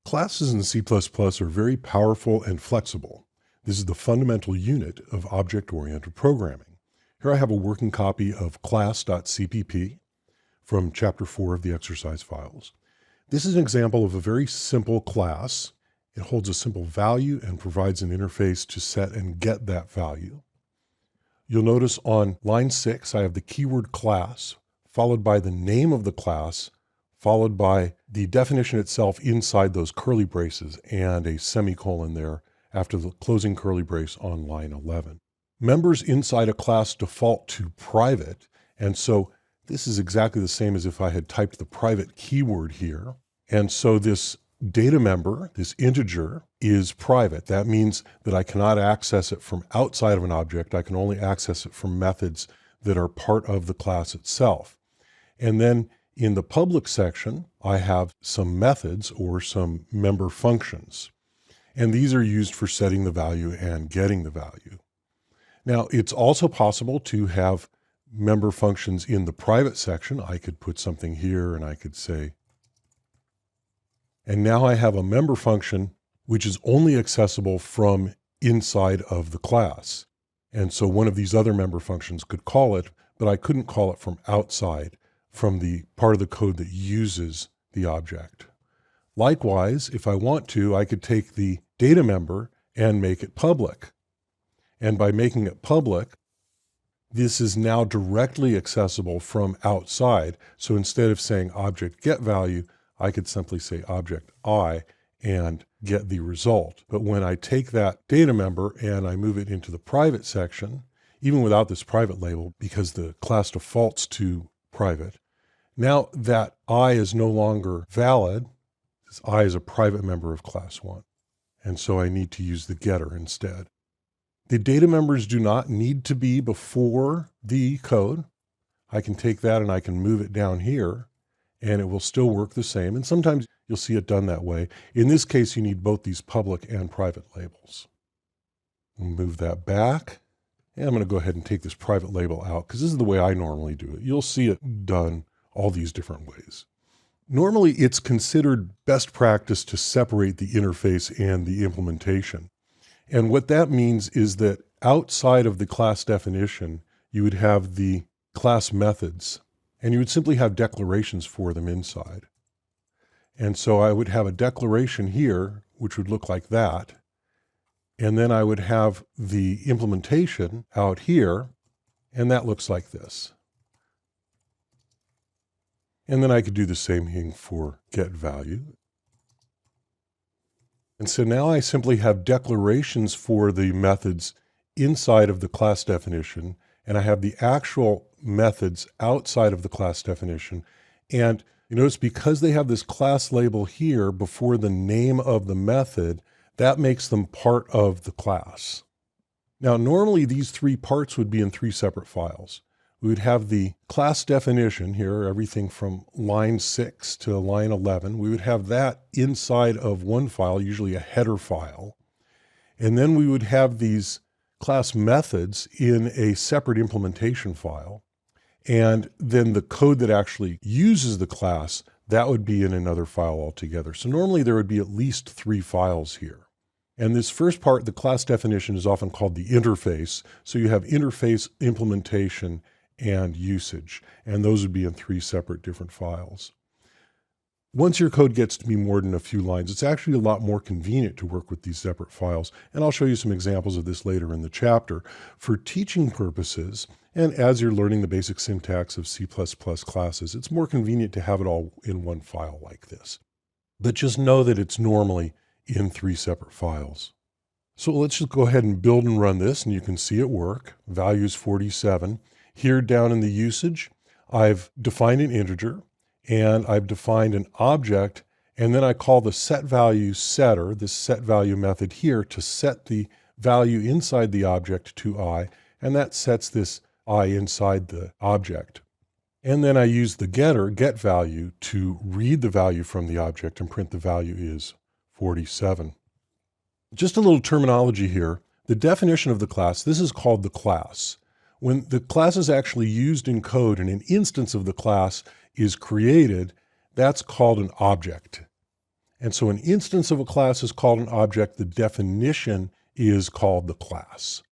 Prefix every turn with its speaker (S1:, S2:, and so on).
S1: Classes in C++ are very powerful and flexible. This is the fundamental unit of object-oriented programming. Here I have a working copy of class.cpp from Chapter 4 of the exercise files. This is an example of a very simple class. It holds a simple value and provides an interface to set and get that value. You'll notice on line 6, I have the keyword class, followed by the name of the class, followed by the definition itself inside those curly braces and a semicolon there after the closing curly brace on line 11. Members inside a class default to private, and so this is exactly the same as if I had typed the private keyword here. And so this data member, this integer, is private. That means that I cannot access it from outside of an object. I can only access it from methods that are part of the class itself. And then in the public section, I have some methods or some member functions. And these are used for setting the value and getting the value. Now, it's also possible to have member functions in the private section. I could put something here and I could say, and now I have a member function which is only accessible from inside of the class. And so one of these other member functions could call it, but I couldn't call it from outside, from the part of the code that uses the object. Likewise, if I want to, I could take the data member and make it public. And by making it public, this is now directly accessible from outside. So instead of saying object get value, I could simply say object I and get the result. But when I take that data member and I move it into the private section, even without this private label, because the class defaults to private, now that I is no longer valid, because I is a private member of class 1. And so I need to use the getter instead. The data members do not need to be before the code. I can take that and I can move it down here and it will still work the same. And sometimes you'll see it done that way. In this case, you need both these public and private labels. Move that back. And I'm going to go ahead and take this private label out because this is the way I normally do it. You'll see it done all these different ways. Normally, it's considered best practice to separate the interface and the implementation. And what that means is that outside of the class definition, you would have the class methods, and you would simply have declarations for them inside. And so I would have a declaration here, which would look like that. And then I would have the implementation out here, and that looks like this. And then I could do the same thing for get value. And so now I simply have declarations for the methods inside of the class definition, and I have the actual methods outside of the class definition. And you notice because they have this class label here before the name of the method, that makes them part of the class. Now, normally these three parts would be in three separate files. We would have the class definition here, everything from line 6 to line 11. We would have that inside of one file, usually a header file. And then we would have these class methods in a separate implementation file. And then the code that actually uses the class, that would be in another file altogether. So normally there would be at least three files here. And this first part, the class definition, is often called the interface. So you have interface, implementation, and usage, and those would be in three separate different files. Once your code gets to be more than a few lines, it's actually a lot more convenient to work with these separate files, and I'll show you some examples of this later in the chapter. For teaching purposes, and as you're learning the basic syntax of C++ classes, it's more convenient to have it all in one file like this. But just know that it's normally in three separate files. So let's just go ahead and build and run this, and you can see it work. Value is 47. Here down in the usage, I've defined an integer and I've defined an object, and then I call the setValue setter, this setValue method here, to set the value inside the object to I, and that sets this I inside the object. And then I use the getter, getValue, to read the value from the object and print the value is 47. Just a little terminology here. The definition of the class, this is called the class. When the class is actually used in code and an instance of the class is created, that's called an object. And so an instance of a class is called an object. The definition is called the class.